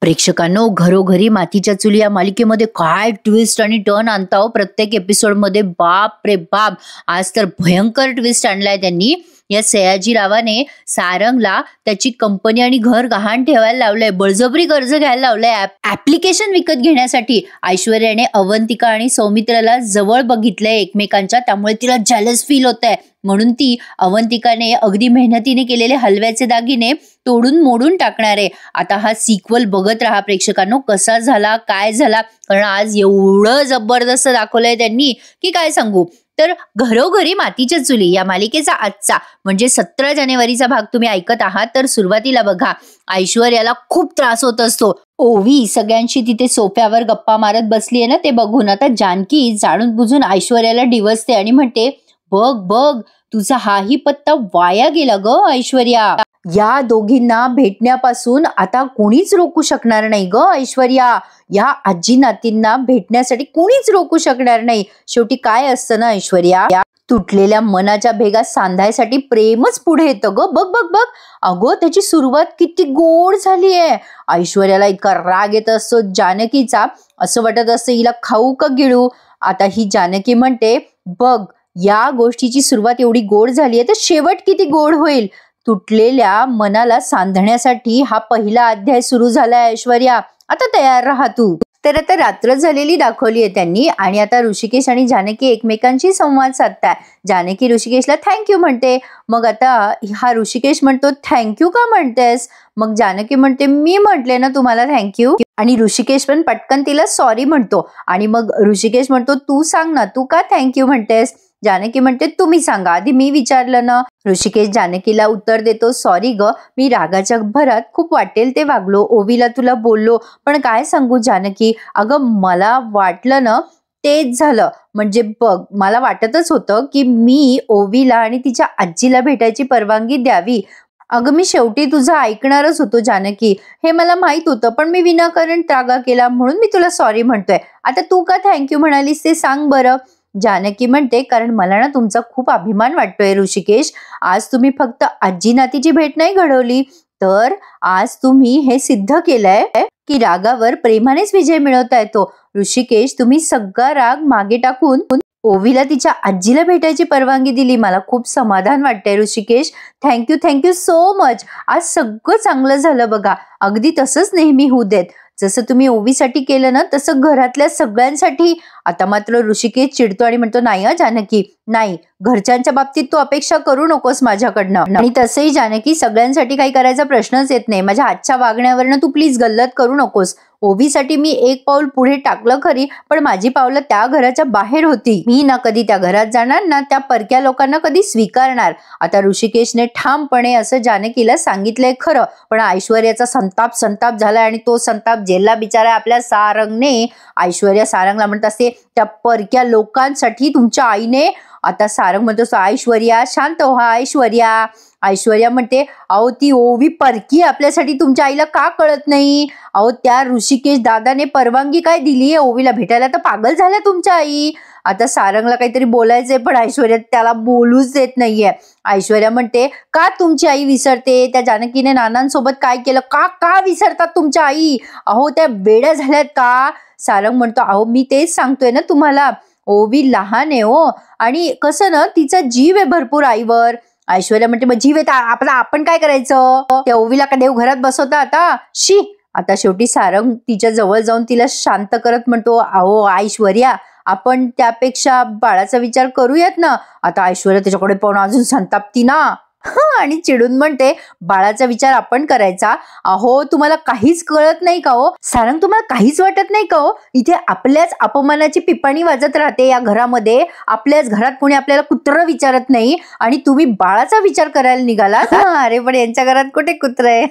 प्रेक्षकांनो, घरोघरी मातीच्या चुली या मालिकेमध्ये काय ट्विस्ट आणि टर्न आणता हो प्रत्येक एपिसोडमध्ये. बाप रे बाप, आज तर भयंकर ट्विस्ट आणलाय त्यांनी. या सयाजीरावाने सारंगला त्याची कंपनी आणि घर गहाण ठेवायला लावलंय, बळजबरी कर्ज घ्यायला लावलंय ऍप्लिकेशन विकत घेण्यासाठी. ऐश्वर्याने अवंतिका आणि सौमित्राला जवळ बघितलंय एकमेकांच्या, त्यामुळे तिला जेलस फील होतंय. म्हणून ती अवंतिकाने अगदी मेहनतीने केलेले हलव्याचे दागिने तोडून मोडून टाकणार आहे. आता हा सिक्वल बघत राहा प्रेक्षकांनो, कसा झाला काय झाला, कारण आज एवढं जबरदस्त दाखवलंय त्यांनी की काय सांगू. तर घरोघरी मातीच्या चुली या मालिकेचा आजचा म्हणजे 17 जानेवारीचा भाग तुम्ही ऐकत आहात. तर सुरुवातीला बघा, ऐश्वर्याला खूप त्रास होत असतो. ओवी सगळ्यांशी तिथे सोफ्यावर गप्पा मारत बसली आहे ना, ते बघून आता जानकी जाणून बुजून ऐश्वर्याला डिवचते आणि म्हणते, बघ बघ, तुझा हाही पत्ता वाया गेला ग ऐश्वर्या. या दोघींना भेटण्यापासून आता कोणीच रोखू शकणार नाही ग ऐश्वर्या. या आजी नातींना भेटण्यासाठी कोणीच रोखू शकणार नाही. शेवटी काय असतं ना ऐश्वर्या, तुटलेल्या मनाच्या भेगा सांधायसाठी प्रेमच पुढे येतं ग. बघ बघ बघ, अगो त्याची सुरुवात किती गोड झाली आहे. ऐश्वर्याला इतका राग येत असतो जानकीचा, असं वाटत असतं हिला खाऊ का गिळू. आता ही जानकी म्हणते, बघ या गोष्टीची सुरुवात एवढी गोड झाली आहे तर शेवट किती गोड होईल. तुटलेल्या मनाला सांधण्यासाठी हा पहिला अध्याय सुरू झालाय ऐश्वर्या, आता तयार राहा तू. तर आता रात्र झालेली दाखवली आहे त्यांनी आणि आता ऋषिकेश आणि जानकी एकमेकांशी संवाद साधताय. जानकी ऋषिकेशला थँक्यू म्हणते. मग आता हा ऋषिकेश म्हणतो, थँक्यू का म्हणतेस. मग जानकी म्हणते, मी म्हटले ना तुम्हाला थँक्यू. आणि ऋषिकेश पण पटकन तिला सॉरी म्हणतो. आणि मग ऋषिकेश म्हणतो, तू सांग ना तू का थँक्यू म्हणतेस. जानकी म्हणते, तुम्ही सांगा, आधी मी विचारलं ना. ऋषिकेश जानकीला उत्तर देतो, सॉरी ग, मी रागाच्या भरात खूप वाटेल ते वागलो, ओवीला तुला बोललो, पण काय सांगू जानकी, अगं मला वाटलं ना तेच झालं. म्हणजे बघ, मला वाटतच होतं की मी ओवीला आणि तिच्या आजीला भेटायची परवानगी द्यावी. अगं मी शेवटी तुझं ऐकणारच होतो जानकी, हे मला माहित होतं, पण मी विनाकारण त्रागा केला म्हणून मी तुला सॉरी म्हणतोय. आता तू का थँक्यू म्हणालीस ते सांग बरं. जानकी म्हणते, कारण मला ना तुमचा खूप अभिमान वाटतोय ऋषिकेश. आज तुम्ही फक्त आजी नातीची भेट नाही घडवली, तर आज तुम्ही हे सिद्ध केलंय की रागावर प्रेमानेच विजय मिळवता येतो. ऋषिकेश, तुम्ही सगळा राग मागे टाकून ओवीला तिच्या आजीला भेटायची परवानगी दिली. मला खूप समाधान वाटतंय Rishikesh. Thank you thank you so much. आज सगळं चांगलं झालं बघा. अगदी तसंच नेहमी होऊ देत. जसं तुम्ही ओवीसाठी केलं ना तसं घरातल्या सगळ्यांसाठी. आता मात्र ऋषिकेश चिडतो आणि म्हणतो, नाही जानकी, नाही, घरच्यांच्या बाबतीत तू अपेक्षा करू नकोस माझ्याकडनं. आणि तसंही जानकी, सगळ्यांसाठी काही करायचा प्रश्नच येत नाही. माझ्या आजच्या वागण्यावरनं तू प्लीज गल्लत करू नकोस. ओवीसाठी मी एक पाऊल पुढे टाकलं खरी, पण माझी पावलं त्या घराच्या बाहेर होती. मी ना कधी त्या घरात जाणार ना त्या परक्या लोकांना कधी स्वीकारणार. आता ऋषिकेशने ठामपणे असं जानकीला सांगितलंय खरं, पण ऐश्वर्याचा संताप झाला आणि तो संताप जेलला बिचारा आपल्या सारंगने. ऐश्वर्या सारंगला म्हणत असते, त्या परक्या लोकांसाठी तुमच्या आईने. आता सारंग म्हणतो, ऐश्वर्या शांत व्हा ऐश्वर्या. ऐश्वर्या म्हणते, अहो ती ओवी परकी आपल्यासाठी तुमच्या आईला का कळत नाही. अहो त्या ऋषिकेश दादाने परवानगी काय दिली ओवीला भेटायला, तर पागल झाल्या तुमच्या आई. आता सारंगला काहीतरी बोलायचंय पण ऐश्वर्या त्याला बोलूच देत नाहीये. ऐश्वर्या म्हणते, का तुमची आई विसरते, त्या जानकीने नानांसोबत काय केलं, का विसरतात तुमच्या आई. अहो त्या वेड्या झाल्यात का. सारंग म्हणतो, अहो मी तेच सांगतोय ना तुम्हाला, ओवी लहान आहे हो, आणि कसं ना तिचा जीव आहे भरपूर आईवर. ऐश्वर्या म्हणते, मग जीव आहे आपला, आपण काय करायचं. त्या ओवीला का देव घरात बसवता आता, शी. आता शेवटी सारंग तिच्या जवळ जाऊन तिला शांत करत म्हणतो, अहो ऐश्वर्या, आपण त्यापेक्षा बाळाचा विचार करूयात ना. आता ऐश्वर्या त्याच्याकडे पाहून अजून संतापती ना आणि चिडून म्हणते, बाळाचा विचार आपण करायचा. अहो तुम्हाला काहीच कळत नाही का हो सारंग, तुम्हाला काहीच वाटत नाही का हो. इथे आपल्याच अपमानाची पिपाणी वाजत राहते या घरामध्ये. आपल्याच घरात कोणी आपल्याला कुत्रं विचारत नाही आणि तुम्ही बाळाचा विचार करायला निघाला. अरे पण यांच्या घरात कुठे कुत्र आहे.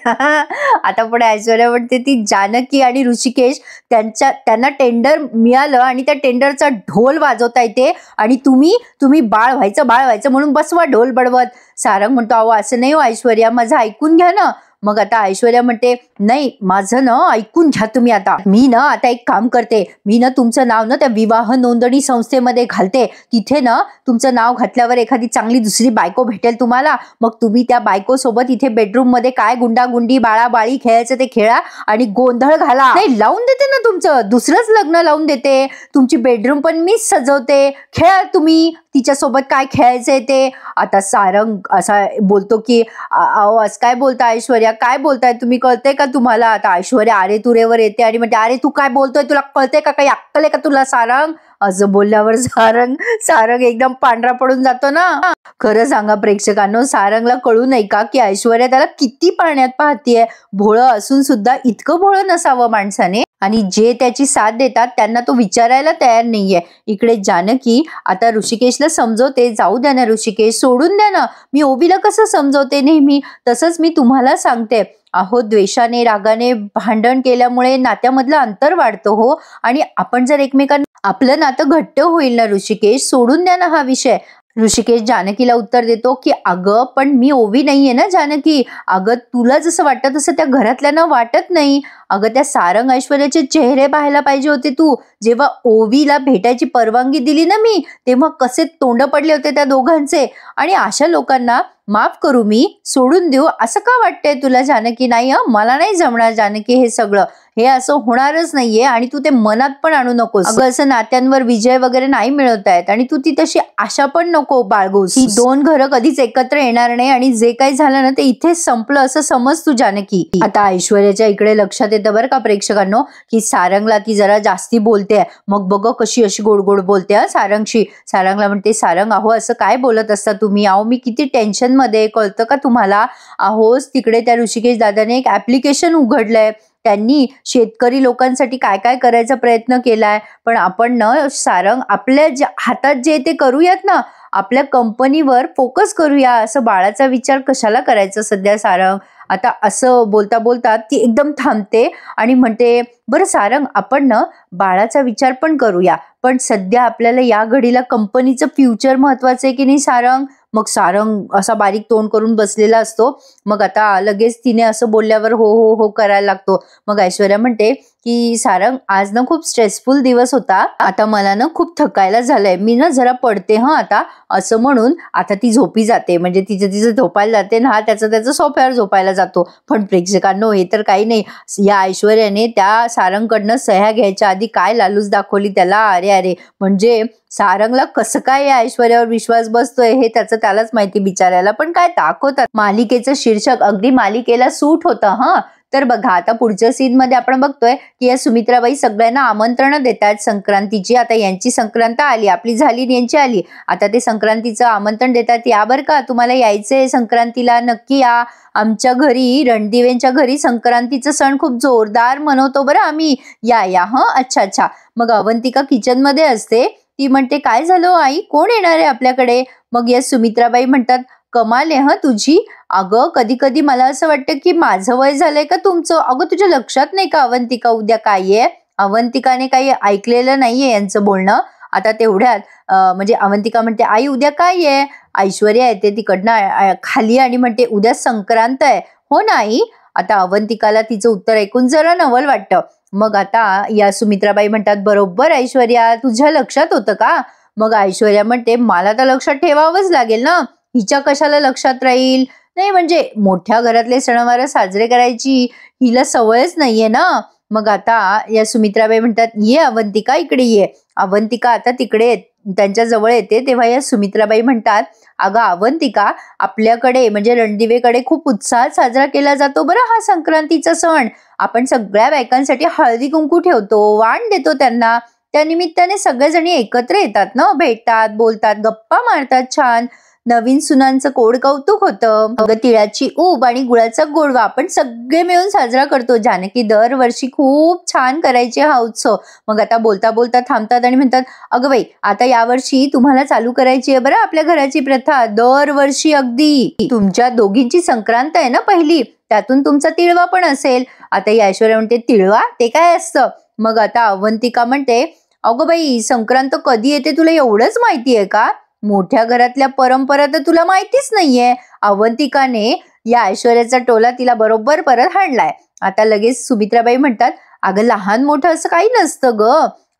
आता पण ऐश्वर्या म्हणते, ती जानकी आणि ऋषिकेश त्यांना टेंडर मिळालं आणि त्या टेंडरचा ढोल वाजवता येते आणि तुम्ही बाळ व्हायचं म्हणून बसवा ढोल बडवत. सारंग म्हणतो, अहो असं नाही हो ऐश्वर्या, माझं ऐकून घ्या ना. मग आता ऐश्वर्या म्हणते, नाही माझं ना ऐकून घ्या तुम्ही, आता मी ना आता एक काम करते, मी ना तुमचं नाव ना त्या विवाह नोंदणी संस्थेमध्ये घालते, तिथे ना तुमचं नाव घातल्यावर एखादी चांगली दुसरी बायको भेटेल तुम्हाला, मग तुम्ही त्या बायको सोबत इथे बेडरूम मध्ये काय गुंडागुंडी बाळाबाळी खेळायचं ते खेळा आणि गोंधळ घाला. नाही लावून देते ना, तुमचं दुसरंच लग्न लावून देते, तुमची बेडरूम पण मीच सजवते, खेळा तुम्ही तिच्यासोबत काय खेळायचंय ते. आता सारंग असा बोलतो की अहो असं काय बोलता ऐश्वर्या, काय बोलताय तुम्ही, कळतंय का तुम्हाला. आता ऐश्वर्या अरे तुरेवर येते आणि म्हणते, अरे तू काय बोलतोय, तुला कळतंय का, काही अक्कल आहे का तुला सारंग. असं बोलल्यावर सारंग एकदम पांढरा पडून जातो ना. खरं सांगा प्रेक्षकांनो, सारंगला कळू नाही का की ऐश्वर्या त्याला किती पाण्यात पाहतीये. भोळं असून सुद्धा इतकं भोळं नसावं माणसाने, आणि जे त्याची साथ देतात त्यांना तो विचारायला तयार नाहीये. इकडे जानकी आता ऋषिकेशला समजवते, जाऊ द्या ना ऋषिकेश, सोडून द्या ना, मी ओवीला कसं समजवते नेहमी तसंच मी तुम्हाला सांगते. अहो द्वेषाने रागाने भांडण केल्यामुळे नात्यामधलं अंतर वाढतं हो, आणि आपण जर एकमेकांना आपलं नातं घट्ट होईल ना ऋषिकेश, सोडून द्या ना हा विषय. ऋषिकेश जानकीला उत्तर देतो की अगं पण मी ओवी नाहीये ना जानकी, अगं तुला जसं वाटतं तसं त्या घरातल्यांना वाटत नाही. अगं त्या सारंग ऐश्वर्याचे चेहरे पाहायला पाहिजे होते तू. जेव्हा ओवीला भेटायची परवानगी दिली ना मी, तेव्हा कसे तोंड पडले होते त्या दोघांचे. आणि अशा लोकांना माफ करू मी, सोडून देऊ असं का वाटतंय तुला जानकी. नाही मला नाही जमणार जानकी, हे सगळं हे असं होणारच नाहीये, आणि तू ते मनात पण आणू नकोस. अगं असं नात्यांवर विजय वगैरे नाही मिळवत आहेत, आणि तू ती तशी आशा पण नको बाळगूस. ही दोन घरं कधीच एकत्र येणार नाही, आणि जे काही झालं ना ते इथेच संपलं असं समज तू जानकी. आता ऐश्वर्याच्या इकडे लक्षात येतं बरं का प्रेक्षकांनो, की सारंगला ती जरा जास्ती बोलते. मग बघ कशी अशी गोड गोड बोलते सारंगशी. सारंगला म्हणते, सारंग अहो असं काय बोलत असता तुम्ही, अहो मी किती टेन्शन मध्ये, कळतं का तुम्हाला. अहो तिकडे त्या ऋषिकेश दादाने एक ऍप्लिकेशन उघडलंय, त्यांनी शेतकरी लोकांसाठी काय काय करायचा प्रयत्न केलाय. पण आपण न सारंग आपल्या हातात जे ते करूयात ना, आपल्या कंपनीवर फोकस करूया, असं बाळाचा विचार कशाला करायचा सध्या सारंग. आता असं बोलता बोलता ती एकदम थांबते आणि म्हणते, बरं सारंग आपण ना बाळाचा विचार पण करूया, पण सध्या आपल्याला या घडीला कंपनीचं फ्युचर महत्वाचं आहे की नाही सारंग. मग सारंग असा बारीक तोंड करून बसलेला असतो. मग आता लगेच तिने असं बोलल्यावर हो हो हो करायला लागतो. मग ऐश्वर्या म्हणते की सारंग आज ना खूप स्ट्रेसफुल दिवस होता, आता मला ना खूप थकायला झालंय, मी ना जरा पडते आता, असं म्हणून आता ती झोपी जाते. म्हणजे तिचं झोपायला जाते ना, त्याचं सोफ्यावर झोपायला जातो. पण प्रेक्षकांनो हे तर काही नाही, या ऐश्वर्याने त्या सारंगकडनं सह्या घ्यायच्या आधी काय लालूच दाखवली त्याला. अरे अरे, म्हणजे सारंगला कसं काय या ऐश्वर्यावर विश्वास बसतोय हे त्यालाच माहिती बिचारायला. पण काय दाखवतात, मालिकेचं शीर्षक अगदी मालिकेला सूट होतं. तर बघा आता पुढच्या सीन मध्ये आपण बघतोय की या सुमित्राबाई सगळ्यांना आमंत्रण देतात संक्रांतीची. आता यांची संक्रांत आली, आपली झाली, यांची आली, आता ते संक्रांतीचं आमंत्रण देतात, या बरं का तुम्हाला यायचंय संक्रांतीला, नक्की या आमच्या घरी, रणदिवेंच्या घरी संक्रांतीचं सण खूप जोरदार मनवतो बरं आम्ही, या अच्छा. मग अवंतिका किचन मध्ये असते, ती म्हणते काय झालं आई, कोण येणार आहे आपल्याकडे. मग या सुमित्राबाई म्हणतात, कमाल आहे तुझी, अगं कधी कधी मला असं वाटतं की माझं वय झालंय का तुमचं. अगं तुझ्या लक्षात नाही का अवंतिका उद्या काय आहे. अवंतिकाने काही ऐकलेलं नाहीये यांचं बोलणं. आता तेवढ्यात म्हणजे अवंतिका म्हणते, आई उद्या काय आहे. ऐश्वर्या येते तिकडनं खाली आणि म्हणते, उद्या संक्रांत आहे. हो ना आई. आता अवंतिकाला तिचं उत्तर ऐकून जरा नवल वाटतं. मग आता या सुमित्राबाई म्हणतात, बरोबर ऐश्वर्या, तुझ्या लक्षात होतं का. मग ऐश्वर्या म्हणते, मला तर लक्षात ठेवावंच लागेल ना, हिच्या कशाला लक्षात राहील. नाही म्हणजे मोठ्या घरातले सणवार साजरे करायची हिला सवयच नाहीये ना. मग आता या सुमित्राबाई म्हणतात, ये अवंतिका इकडे ये. अवंतिका आता तिकडे त्यांच्या जवळ येते, तेव्हा या सुमित्राबाई म्हणतात, अगं अवंतिका, आपल्याकडे म्हणजे रणदिवेकडे खूप उत्साहात साजरा केला जातो बरं हा संक्रांतीचा सण. आपण सगळ्या बायकांसाठी हळदी कुंकू ठेवतो, वाण देतो त्यांना, त्या निमित्ताने सगळेजणी एकत्र येतात ना, भेटतात, बोलतात, गप्पा मारतात, छान नवीन सुनांचं कोड कौतुक होतं. अगं तिळाची ऊब आणि गुळाचा गोडवा आपण सगळे मिळून साजरा करतो. जानकी दरवर्षी खूप छान करायचे हा उत्सव. मग आता बोलता बोलता थांबतात आणि म्हणतात, अगं बाई आता यावर्षी तुम्हाला चालू करायची आहे बरं आपल्या घराची प्रथा, दरवर्षी अगदी तुमच्या दोघींची संक्रांत आहे ना पहिली, त्यातून तुमचा तिळवा पण असेल. आता ही ऐश्वर्या म्हणते, तिळवा ते काय असतं. मग आता अवंतिका म्हणते, अगं बाई संक्रांत कधी येते तुला एवढंच माहितीये का. मोठ्या घरातल्या परंपरा तर तुला माहितीच नाहीये. अवंतिकाने या ऐश्वर्याचा टोला तिला बरोबर परत हाणलाय. आता लगेच सुमित्राबाई म्हणतात, अगं लहान मोठं असं काही नसतं ग.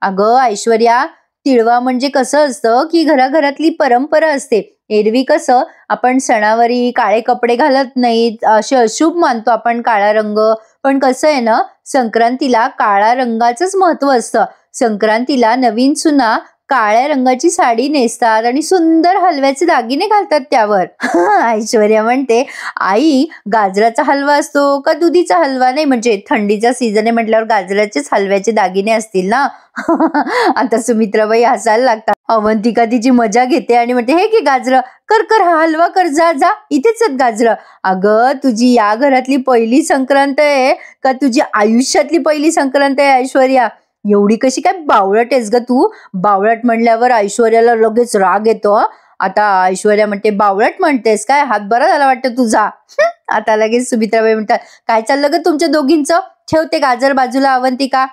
अगं ऐश्वर्या, तिळवा म्हणजे कसं असतं की घराघरातली परंपरा असते. एरवी कसं आपण सणावारी काळे कपडे घालत नाहीत, असे अशुभ मानतो आपण काळा रंग. पण कसं आहे ना, संक्रांतीला काळा रंगाचंच महत्व असतं. संक्रांतीला नवीन सुना काळ्या रंगाची साडी नेसतात आणि सुंदर हलव्याचे दागिने घालतात त्यावर. ऐश्वर्या म्हणते, आई गाजराचा हलवा असतो का दुधीचा हलवा? नाही म्हणजे थंडीचा सीझन आहे म्हटल्यावर गाजराचेच हलव्याचे दागिने असतील ना. आता सुमित्राबाई हसायला लागतात. अवंतिका तिची मजा घेते आणि म्हणते, हे की गाजर, कर कर हा हलवा कर, जा जा इथेच आहेत गाजर. अगं तुझी या घरातली पहिली संक्रांत आहे का तुझी आयुष्यातली पहिली संक्रांत आहे ऐश्वर्या? एवढी कशी काय बावळट आहेस ग तू? बावळट म्हणल्यावर ऐश्वर्याला लगेच राग येतो. आता ऐश्वर्या म्हणते, बावळट म्हणतेस काय? हात बरा झाला वाटतं तुझा. आता लगेच सुमित्राबाई म्हणतात, काय चाललं ग तुमच्या दोघींचं? ठेवते गाजर बाजूला अवंतिका.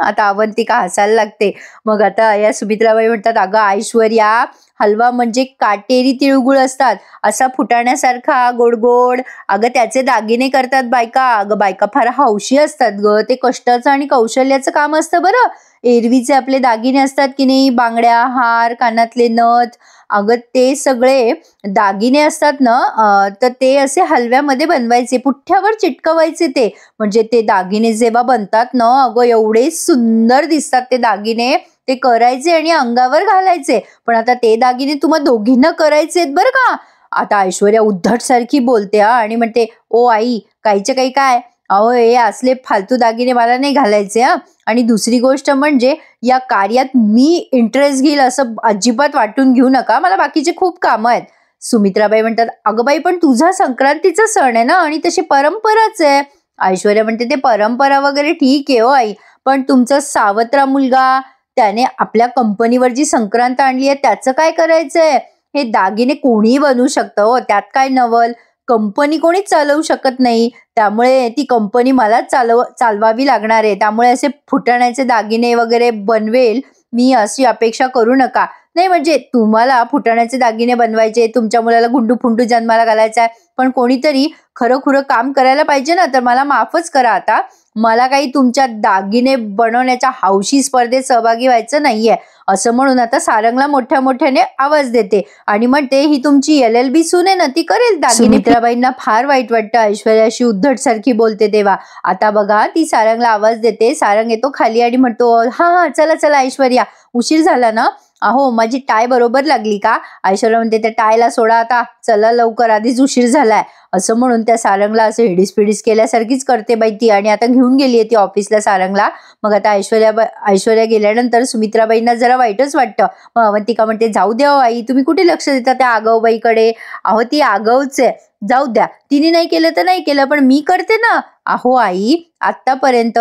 आता अवंतिका हसायला लागते. मग आता या सुमित्राबाई म्हणतात, अगं ऐश्वर्या, हलवा म्हणजे काटेरी तिळगुळ असतात, असा फुटाण्यासारखा गोड गोड. अगं त्याचे दागिने करतात बायका. अगं बायका फार हौशी असतात ग. ते कष्टाचं आणि कौशल्याचं काम असतं बरं. एरवीचे आपले दागिने असतात की नाही, बांगड्या, हार, कानातले नथ, अगं ते सगळे दागिने असतात ना, तर ते असे हलव्यामध्ये बनवायचे, पुठ्ठ्यावर चिटकवायचे ते. म्हणजे ते दागिने जेव्हा बनतात ना, अगं एवढे सुंदर दिसतात ते दागिने. ते करायचे आणि अंगावर घालायचे. पण आता ते दागिने तुम्हा दोघींना करायचे आहेत बरं का. आता ऐश्वर्या उद्धट सारखी बोलते आणि म्हणते, ओ आई, काहीच्या काही काय? अहो हे असले फालतू दागिने मला नाही घालायचे हा. आणि दुसरी गोष्ट म्हणजे या कार्यात मी इंटरेस्ट घेईल असं अजिबात वाटून घेऊ नका. मला बाकीचे खूप कामं आहेत. सुमित्राबाई म्हणतात, अगं बाई पण तुझा संक्रांतीचा सण आहे ना आणि तशी परंपराच आहे. ऐश्वर्या म्हणते, ते परंपरा वगैरे ठीक आहे हो आई, पण तुमचा सावत्रा मुलगा, त्याने आपल्या कंपनीवर जी संक्रांत आणली आहे त्याचं काय करायचंय? हे दागिने कोणीही बनवू शकतं हो, त्यात काय नवल. कंपनी कोणीच चालवू शकत नाही, त्यामुळे ती कंपनी मला चालवावी लागणार आहे. त्यामुळे असे फुटाण्याचे दागिने वगैरे बनवेल मी अशी अपेक्षा करू नका. नाही म्हणजे तुम्हाला फुटाण्याचे दागिने बनवायचे, तुमच्या मुलाला गुंडू फुंडू जन्माला घालायचा आहे, पण कोणीतरी खरं खुरं काम करायला पाहिजे ना. तर मला माफच करा आता, मला काही तुमच्या दागिने बनवण्याच्या हौशी स्पर्धेत सहभागी व्हायचं नाहीये. असं म्हणून आता सारंगला मोठ्या मोठ्याने आवाज देते आणि म्हणते, ही तुमची LLB सून आहे ना, ती करेल दागिने. सुमित्राबाईंना फार वाईट वाटतं ऐश्वर्याशी उद्धट सारखी बोलते तेव्हा. आता बघा ती सारंगला आवाज देते. सारंग येतो खाली आणि म्हणतो, हा हा चला चला ऐश्वर्या, उशीर झाला ना? अहो माझी टाय बरोबर लागली का? ऐश्वर्या म्हणते, त्या टायला सोडा आता, चला लवकर, आधीच उशीर झालाय. असं म्हणून त्या सारंगला असं हिडीस पिडीस केल्यासारखीच करते बाई ती आणि आता घेऊन गेली ती ऑफिसला सारंगला. मग आता ऐश्वर्या गेल्यानंतर सुमित्राबाईंना जरा वाईटच वाटतं. मग अवंतिका म्हणते, जाऊ द्या आई, तुम्ही कुठे लक्ष देता त्या आगाऊ बाईकडे? अहो ती आगाऊच आहे, जाऊ द्या, तिने नाही केलं तर नाही केलं, पण मी करते ना. अहो आई, आतापर्यंत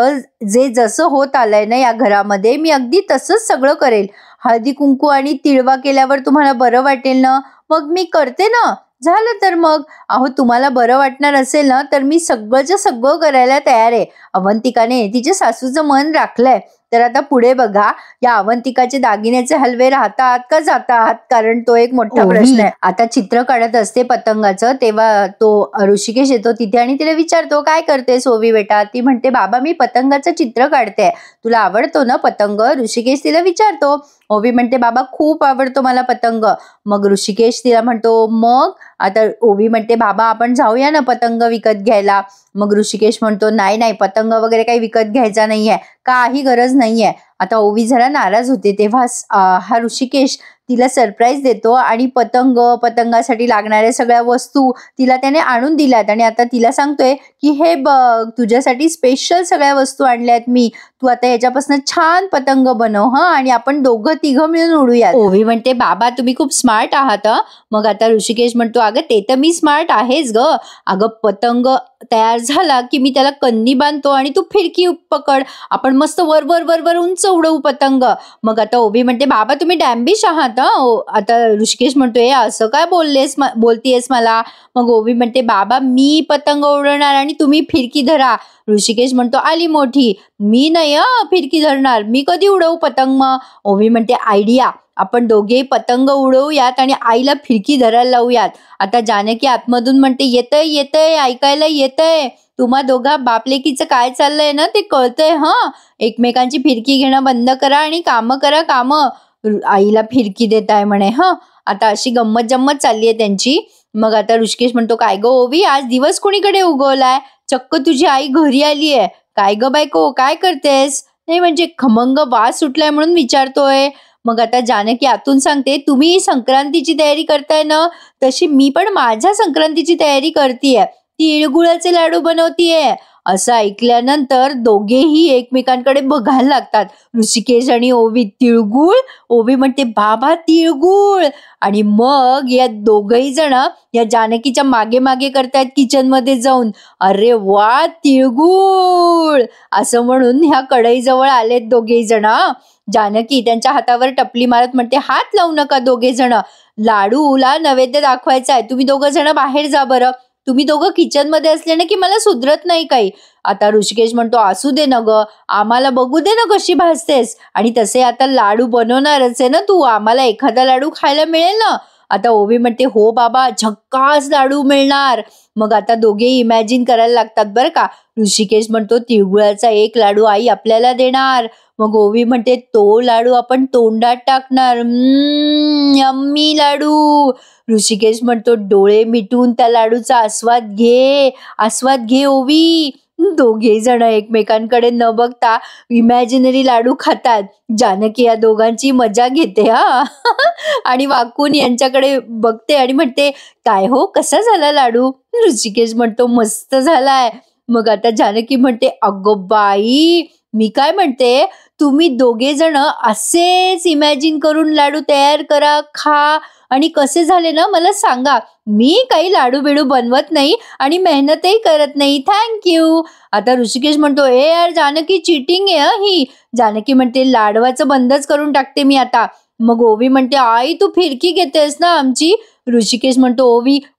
जे जसं होत आलंय ना या घरामध्ये, मी अगदी तसंच सगळं करेल. हळदी कुंकू आणि तिळवा केल्यावर तुम्हाला बरं वाटेल ना, मग मी करते ना. झालं तर मग, अहो तुम्हाला बरं वाटणार असेल ना तर मी सगळंच्या सगळं करायला तयार आहे. अवंतिकाने तिच्या सासूचं मन राखलंय. तर आता पुढे बघा, या अवंतिकाचे दागिन्याचे हलवे राहतात का जातात? कारण तो एक मोठा प्रश्न आहे. आता चित्र काढत असते पतंगाचं, तेव्हा तो ऋषिकेश येतो तिथे आणि तिला विचारतो, काय करते सोवी बेटा? ती म्हणते, बाबा मी पतंगाचं चित्र काढते. तुला आवडतो ना पतंग? ऋषिकेश तिला विचारतो. ओवी म्हणते, बाबा खूप आवडतो मला पतंग. मग ऋषिकेश तिला म्हणतो, मग? आता ओवी म्हणते, बाबा आपण जाऊया ना पतंग विकत घ्यायला. मग ऋषिकेश म्हणतो, नाही नाही, पतंग वगैरे काही विकत घ्यायचा नाहीये, काही गरज नाहीये. आता ओवी जरा नाराज होते. तेव्हा हा ऋषिकेश तिला सरप्राईज देतो आणि पतंगासाठी लागणाऱ्या सगळ्या वस्तू तिला त्याने आणून दिल्यात आणि आता तिला सांगतोय की हे बघ, तुझ्यासाठी स्पेशल सगळ्या वस्तू आणल्यात मी, तू आता याच्यापासून छान पतंग बनव हा, आणि आपण दोघं तिघं मिळून उडूया. ओवी म्हणते, बाबा तुम्ही खूप स्मार्ट आहात. मग आता ऋषिकेश म्हणतो, अगं ते तर मी स्मार्ट आहेच ग. अगं पतंग तयार झाला की मी त्याला कन्नी बांधतो आणि तू फिरकी पकड, आपण मस्त वर वर वर वर उंच उडवू पतंग. मग आता ओवी म्हणते, बाबा तुम्ही डॅम्बिश आहात. आता ऋषिकेश म्हणतोय, असं काय बोलतीयस मला? मग ओवी म्हणते, बाबा मी पतंग उडवणार आणि तुम्ही फिरकी धरा. ऋषिकेश म्हणतो, आली मोठी, मी नाही फिरकी धरणार, मी कधी उडवू पतंग? मग ओवी म्हणते, आयडिया, आपण दोघेही पतंग उडवूयात आणि आईला फिरकी धरायला लावूयात. आता जानकी आतमधून म्हणते, येतंय येतंय, ऐकायला येतंय. तुम्हा दोघा बापलेकीचं काय चाललंय ना ते कळतंय. एकमेकांची फिरकी घेणं बंद करा आणि कामं करा कामं. आईला फिरकी देताय म्हणे. आता अशी गंमत जम्मत चालली आहे त्यांची. मग आता ऋषिकेश म्हणतो, काय ग ओवी, आज दिवस कोणीकडे उगवलाय? चक्क तुझी आई घरी आली आहे. काय ग बायको, काय करतेस? नाही म्हणजे खमंग वास सुटलाय म्हणून विचारतोय. मग आता जानकी आतून सांगते, तुम्ही संक्रांतीची तयारी करताय ना, तशी मी पण माझ्या संक्रांतीची तयारी करतीये. तिळगुळाचे लाडू बनवतीये. असं ऐकल्यानंतर दोघेही एकमेकांकडे बघायला लागतात. ऋषिकेश आणि ओवी, तिळगुळ? ओवी म्हणते, बाबा तिळगुळ. आणि मग या दोघही जण या जानकीच्या मागे मागे करतायत किचन मध्ये जाऊन. अरे वा, तिळगुळ असं म्हणून ह्या कढईजवळ आलेत दोघेही जण. जानकी त्यांच्या हातावर टपली मारत म्हणते, हात लावू नका दोघे जण, लाडूला नैवेद्य दाखवायचा आहे. तुम्ही दोघं जण बाहेर जा बरं. तुम्ही दोघं किचन मध्ये असले ना की मला सुधरत नाही काही. आता ऋषिकेश म्हणतो, असू दे ना ग, आम्हाला बघू दे ना कशी भाजतेस. आणि तसे आता लाडू बनवणारच आहे ना तू, आम्हाला एखादा लाडू खायला मिळेल ना. आता ओवी म्हणते, हो बाबा, झक्कास लाडू मिळणार. मग आता दोघे इमॅजिन करायला लागतात बरं का. ऋषिकेश म्हणतो, तिळगुळाचा एक लाडू आई आपल्याला देणार. मग ओवी म्हणते, तो लाडू आपण तोंडात टाकणार. यम्मी लाडू. ऋषिकेश म्हणतो, डोळे मिटून त्या लाडूचा आस्वाद घे ओवी. दोघे जण एकमेकांकडे न बघता इमॅजिनरी लाडू खातात. जानकी या दोघांची मजा घेते आणि वाकून यांच्याकडे बघते आणि म्हणते, काय हो, कसा झाला लाडू? ऋषिकेश म्हणतो, मस्त झालाय. मग आता जानकी म्हणते, अगं बाई, मी काय म्हणते, तुम्ही दोघे जण असेच इमॅजिन करून लाडू तयार करा, खा आणि कसे झाले ना मला सांगा. मी काही लाडू बिडू बनवत नाही आणि मेहनतही करत नाही. थँक्यू. आता ऋषिकेश म्हणतो, ए यार जानकी, चिटिंग आहे ही. जानकी म्हणते, लाडवाचं बंदच करून टाकते मी आता. मग ओवी म्हणते, आई तू फिरकी घेतेस ना आमची. ऋषिकेश म्हणतो,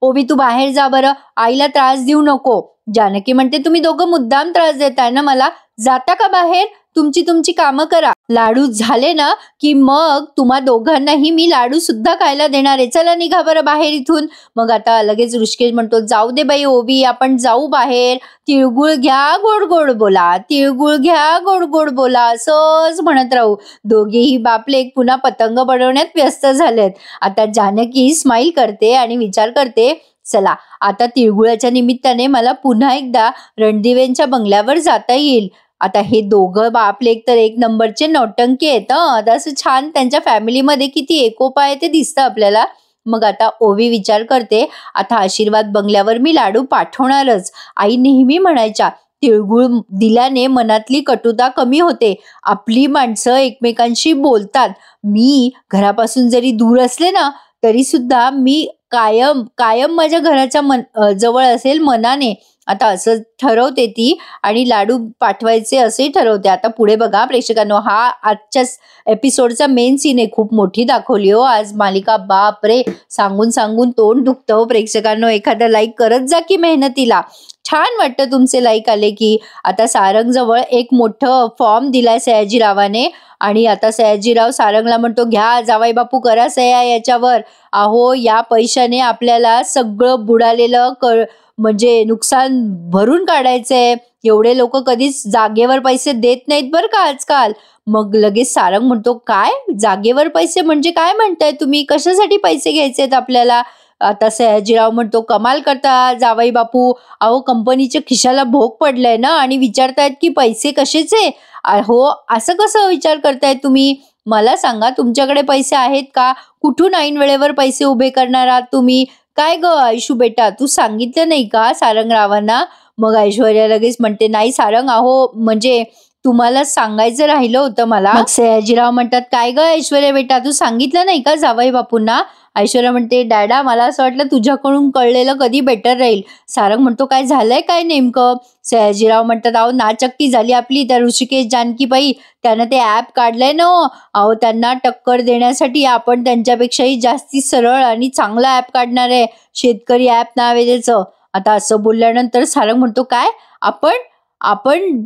ओवी तू बाहेर जा बरं, आईला त्रास देऊ नको. जानकी म्हणते, तुम्ही दोघं मुद्दाम त्रास देताय ना मला, जाता का बाहेर? तुमची कामं करा. लाडू झाले ना की मग तुम्हा दोघांनाही मी लाडू सुद्धा खायला देणार आहे. चला निघा बरं बाहेर इथून. मग आता लगेच ऋषिकेश म्हणतो, जाऊ दे बाई ओवी, आपण जाऊ बाहेर. तिळगुळ घ्या, गोड गोड बोला. तिळगुळ घ्या, गोड गोड बोला. असंच म्हणत राहू. दोघेही बापलेक पुन्हा पतंग बनवण्यात व्यस्त झालेत. आता जानकी स्माइल करते आणि विचार करते, चला आता तिळगुळाच्या निमित्ताने मला पुन्हा एकदा रणदिवेंच्या बंगल्यावर जाता येईल. आता हे दोघं बापलेक तर एक नंबरचे नौटंकी आहेत. आता असं छान त्यांच्या फॅमिलीमध्ये किती एकोपा आहे ते दिसतं आपल्याला. मग आता ओवी विचार करते, आता आशीर्वाद बंगल्यावर मी लाडू पाठवणारच. आई नेहमी म्हणायच्या, तिळगुळ दिल्याने मनातली कटुता कमी होते, आपली माणसं एकमेकांशी बोलतात. मी घरापासून जरी दूर असले ना तरी सुद्धा मी कायम माझ्या घराच्या जवळ असेल मनाने. आता असं ठरवते ती आणि लाडू पाठवायचे असेही ठरवते. आता पुढे बघा प्रेक्षकांनो, हा आजच्या एपिसोडचा मेन सीन आहे. खूप मोठी दाखवली हो आज मालिका. बाप रे, सांगून तोंड दुखतं हो प्रेक्षकांनो. एखादा लाईक करत जा की मेहनतीला. छान वाटतं तुमचे लाईक आले की. आता सारंग जवळ एक मोठं फॉर्म दिलाय सयाजीरावाने आणि आता सयाजीराव सारंगला म्हणतो, घ्या जावाई बापू, करा सया याच्यावर. अहो, या पैशाने आपल्याला सगळं बुडालेलं म्हणजे नुकसान भरून काढायचंय. एवढे लोक कधीच जागेवर पैसे देत नाहीत बरं का आजकाल. मग लगेच सारंग म्हणतो, काय जागेवर पैसे म्हणजे काय म्हणताय तुम्ही? कशासाठी पैसे घ्यायचेत आपल्याला? आता सयाजीराव म्हणतो, कमाल करता जावाई बापू, अहो कंपनीच्या खिशाला भोग पडलाय ना आणि विचारतायत की पैसे कशाचे? हो, असं कसं विचार करताय तुम्ही? मला सांगा, तुमच्याकडे पैसे आहेत का? कुठून ऐन वेळेवर पैसे उभे करणार आहात तुम्ही? काय ग आयशू बेटा, तू सांगितलं नाही का सारंगरावांना? मग ऐश्वर्या लगेच म्हणते, नाही सारंग, अहो म्हणजे तुम्हाला सांगायचं राहिलं होतं मला. मग सयाजीराव म्हणतात, काय ग ऐश्वर्या बेटा, तू सांगितलं नाही का जावई बापूंना? ऐश्वर्या म्हणते, डॅडा मला असं वाटलं तुझ्याकडून कळलेलं कधी बेटर राहील. सारंग म्हणतो, काय झालंय काय नेमकं? सयाजीराव म्हणतात, अहो नाचक्की झाली आपली त्या ऋषिकेश जानकीबाई, त्यानं ते ऍप काढलंय ना. अहो त्यांना टक्कर देण्यासाठी आपण त्यांच्यापेक्षाही जास्ती सरळ आणि चांगला ऍप काढणार आहे. शेतकरी ऍप नाव आहे त्याचं. आता असं बोलल्यानंतर सारंग म्हणतो, काय आपण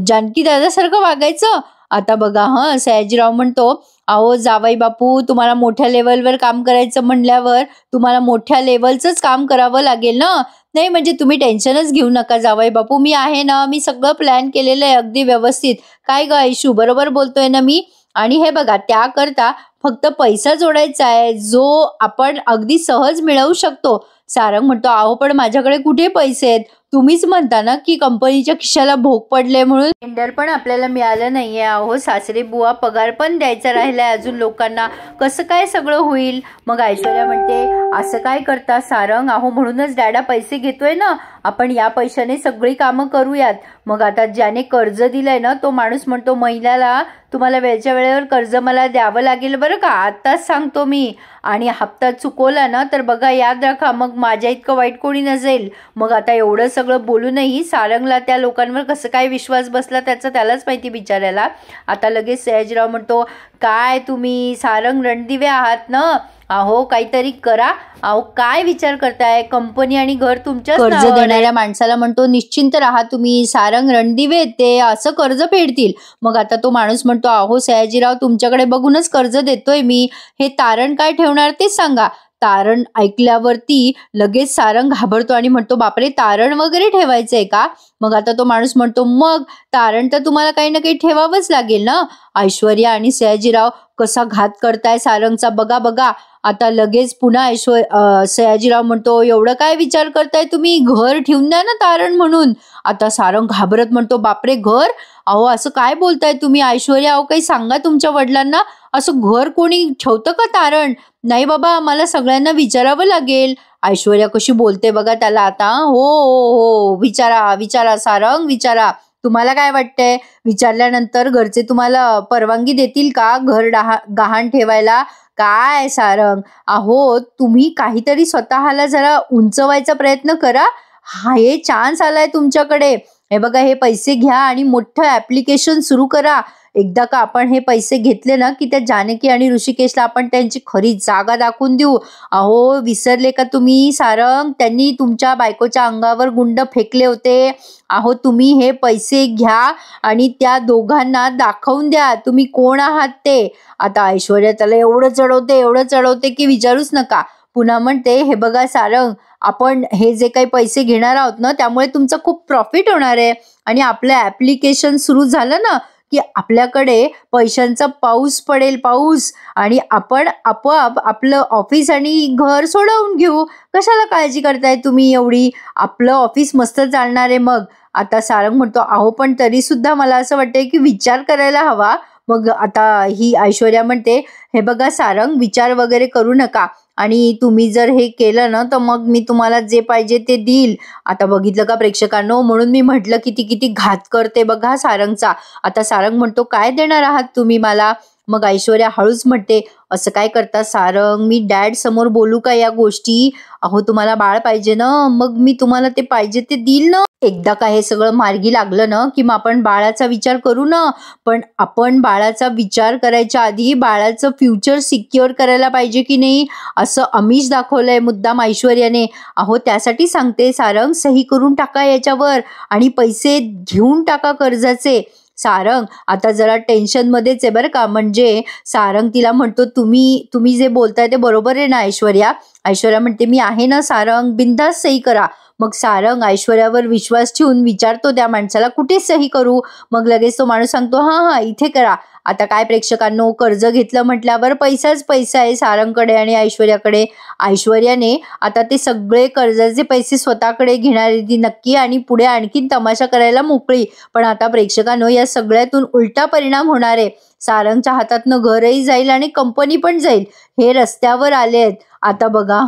जानकी दादासारखं वागायचं? आता बघा सयाजीराव म्हणतो, अहो जावई बापू, तुम्हाला मोठ्या लेवलवर काम करायचं म्हणल्यावर तुम्हाला मोठ्या लेवलचंच काम करावं लागेल ना. नाही म्हणजे तुम्ही टेन्शनच घेऊ नका जावई बापू, मी आहे ना, मी सगळं प्लॅन केलेलं आहे अगदी व्यवस्थित. काय ग आयशू, बरोबर बोलतोय ना मी? आणि हे बघा, त्याकरता फक्त पैसा जोडायचा आहे, जो आपण अगदी सहज मिळवू शकतो. सारंग म्हणतो, अहो पण माझ्याकडे कुठे पैसे आहेत? तुम्हीच म्हणता ना की कंपनीच्या खिशाला भोग पडले म्हणून. टेंडर पण आपल्याला मिळालं नाहीये. अहो सासरे बुवा, पगार पण द्यायचा राहिलाय अजून लोकांना, कसं काय सगळं होईल? मग ऐश्वर्या म्हणते, असं काय करता सारंग? अहो म्हणूनच डॅडा पैसे घेतोय ना, आपण या पैशाने सगळी कामं करूयात. मग आता ज्याने कर्ज दिलंय ना, तो माणूस म्हणतो, महिन्याला तुम्हाला वेळच्या वेळेवर कर्ज मला द्यावं लागेल बरं का, आत्ताच सांगतो मी. आणि हप्ता चुकवला ना तर बघा, याद राखा, मग माझ्या इतकं वाईट कोणी नसेल. मग आता एवढं सगळं बोलूनही सारंगला त्या लोकांवर कसं काय विश्वास बसला त्याचं त्यालाच माहिती बिचाऱ्याला. आता लगेच सयाजीराव म्हणतो, काय तुम्ही सारंग रणदिवे आहात ना, अहो काहीतरी करा. अहो काय विचार करताय, कंपनी आणि घर तुमच्या. कर्ज देणाऱ्या माणसाला म्हणतो, निश्चिंत राहा तुम्ही, सारंग रणदिवे ते असं कर्ज फेडतील. मग आता तो माणूस म्हणतो, अहो सयाजीराव, तुमच्याकडे बघूनच कर्ज देतोय मी, हे तारण काय ठेवणार ते सांगा. तारण ऐकल्यावरती लगेच सारंग घाबरतो आणि म्हणतो, बापरे, तारण वगैरे ठेवायचंय का? मग आता तो माणूस म्हणतो, मग तारण तर तुम्हाला काही ना काही ठेवावंच लागेल ना. ऐश्वर्या आणि सयाजीराव कसा घात करताय सारंगचा बघा बघा. आता लगेच पुन्हा सयाजीराव म्हणतो, एवढं काय विचार करताय तुम्ही, घर ठेवून द्या ना तारण म्हणून. आता सारंग घाबरत म्हणतो, बापरे, घर? अहो असं काय बोलताय तुम्ही ऐश्वर्या, अहो काही सांगा तुमच्या वडिलांना, असं घर कोणी ठेवतं का तारण? नाही बाबा, मला सगळ्यांना विचारावं लागेल. ऐश्वर्या कशी बोलते बघा त्याला आता. हो हो हो, विचारा विचारा सारंग, विचारा. तुम्हाला काय वाटतंय, विचारल्यानंतर घरचे तुम्हाला परवानगी देतील का घर गहाण ठेवायला? काय सारंग, अहो तुम्ही काहीतरी स्वतःला जरा उंचवायचा प्रयत्न करा. हा, हे चान्स आलाय तुमच्याकडे. हे बघा, हे पैसे घ्या आणि मोठं ऍप्लिकेशन सुरू करा. एकदा का आपण हे पैसे घेतले ना की त्या जानकी आणि ऋषिकेशला आपण त्यांची खरी जागा दाखवून देऊ. अहो विसरले का तुम्ही सारंग, त्यांनी तुमच्या बायकोच्या अंगावर गुंड फेकले होते. अहो तुम्ही हे पैसे घ्या आणि त्या दोघांना दाखवून द्या तुम्ही कोण आहात ते. आता ऐश्वर्या त्याला एवढं चढवते की विचारूच नका. पुन्हा म्हणते, हे बघा सारंग, आपण हे जे काही पैसे घेणार आहोत ना, त्यामुळे तुमचं खूप प्रॉफिट होणार आहे. आणि आपलं ऍप्लिकेशन सुरू झालं ना की आपल्याकडे पैशांचा पाऊस पडेल, पाऊस. आणि आपण आपोआप आपलं ऑफिस आणि घर सोडवून घेऊ. कशाला काळजी करताय तुम्ही एवढी, आपलं ऑफिस मस्त चालणार आहे. मग आता सारंग म्हणतो, अहो पण तरी सुद्धा मला असं वाटतंय की विचार करायला हवा. मग आता ही ऐश्वर्या म्हणते, हे बघा सारंग, विचार वगैरे करू नका, आणि तुम्ही जर हे केलं ना तर मग मी तुम्हाला जे पाहिजे ते देईल. आता बघितलं का प्रेक्षकांनो, म्हणून मी म्हटलं किती घात करते बघा सारंगचा. आता सारंग म्हणतो, काय देणार आहात तुम्ही मला? मग ऐश्वर्या हळूच म्हणते, असं काय करता सारंग, मी डॅड समोर बोलू का या गोष्टी? अहो तुम्हाला बाळ पाहिजे ना, मग मी तुम्हाला ते पाहिजे ते देईल ना. एकदा का हे सगळं मार्गी लागलं ना की मग आपण बाळाचा विचार करू ना. पण आपण बाळाचा विचार करायच्या आधी बाळाचं फ्युचर सिक्युअर करायला पाहिजे की नाही, असं आमिष दाखवलंय मुद्दाम ऐश्वर्याने. अहो त्यासाठी सांगते सारंग, सही करून टाका याच्यावर आणि पैसे घेऊन टाका कर्जाचे. सारंग आता जरा टेन्शन मध्येच आहे बरं का. म्हणजे सारंग तिला म्हणतो, तुम्ही जे बोलताय ते बरोबर आहे ना ऐश्वर्या? ऐश्वर्या म्हणते, मी आहे ना सारंग, बिनधास्त सही करा. मग सारंग ऐश्वर्यावर विश्वास ठेवून विचारतो त्या माणसाला, कुठे सही करू? मग लगेच तो माणूस सांगतो, हा इथे करा. आता काय प्रेक्षकांनो, कर्ज घेतलं म्हटल्यावर पैसाच पैसा आहे सारंगकडे आणि ऐश्वर्याकडे. ऐश्वर्याने आता ते सगळे कर्जाचे पैसे स्वतःकडे घेणार ती नक्की, आणि पुढे आणखीन तमाशा करायला मोकळी. पण आता प्रेक्षकांनो, या सगळ्यातून उलटा परिणाम होणार आहे. सारंगच्या हातातनं घरही जाईल आणि कंपनी पण जाईल. हे रस्त्यावर आले आहेत आता बघा.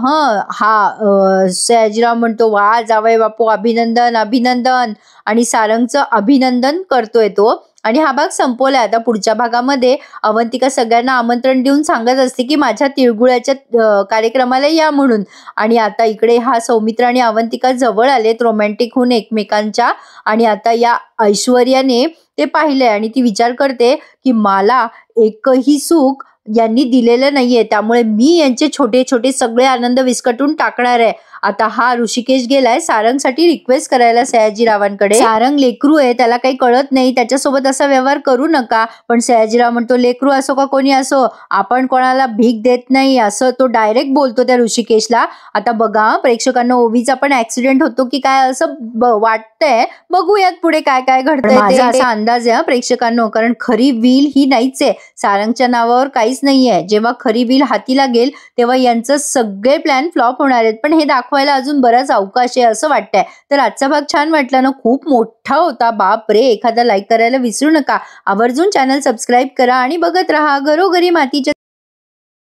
सयाजीराव म्हणतो, वा जावई बापू, अभिनंदन अभिनंदन. आणि सारंगचं अभिनंदन करतोय तो. आणि हा भाग संपवलाय. आता पुढच्या भागामध्ये अवंतिका सगळ्यांना आमंत्रण देऊन सांगत असते की माझ्या तिळगुळाच्या कार्यक्रमाला या म्हणून. आणि आता इकडे सौमित्र आणि अवंतिका जवळ आलेत रोमॅन्टिक होऊन एकमेकांच्या. आणि आता या ऐश्वर्याने ते पाहिलंय आणि ती विचार करते की मला एकही सुख यांनी दिलेलं नाहीये, त्यामुळे मी यांचे छोटे छोटे सगळे आनंद विस्कटून टाकणार आहे. आता हा ऋषिकेश गेलाय सारंगसाठी रिक्वेस्ट करायला सयाजीरावांकडे. सारंग लेकरू आहे, त्याला काही कळत नाही, त्याच्यासोबत असा व्यवहार करू नका. पण सयाजीराव म्हणतो लेकरू असो का कोणी असो, आपण कोणाला भीक देत नाही, असं तो डायरेक्ट बोलतो त्या ऋषिकेशला. आता बघा प्रेक्षकांना ओवीचा पण ऍक्सिडेंट होतो की काय असं वाटतंय. बघूयात पुढे काय काय घडतंय. माझा असा अंदाज आहे प्रेक्षकांनो, कारण खरी विल ही नाहीच आहे, सारंगच्या नावावर काहीच नाहीये. जेव्हा खरी विल हाती लागेल तेव्हा यांचं सगळे प्लॅन फ्लॉप होणार आहेत. पण हे दाखवायला अजून बराच अवकाश आहे असं वाटतंय. तर आजचा भाग छान वाटला ना, खूप मोठा होता. बाप रे, एखादा लाईक करायला विसरू नका. आवर्जून चॅनल सबस्क्राईब करा आणि बघत राहा घरोघरी मातीच्या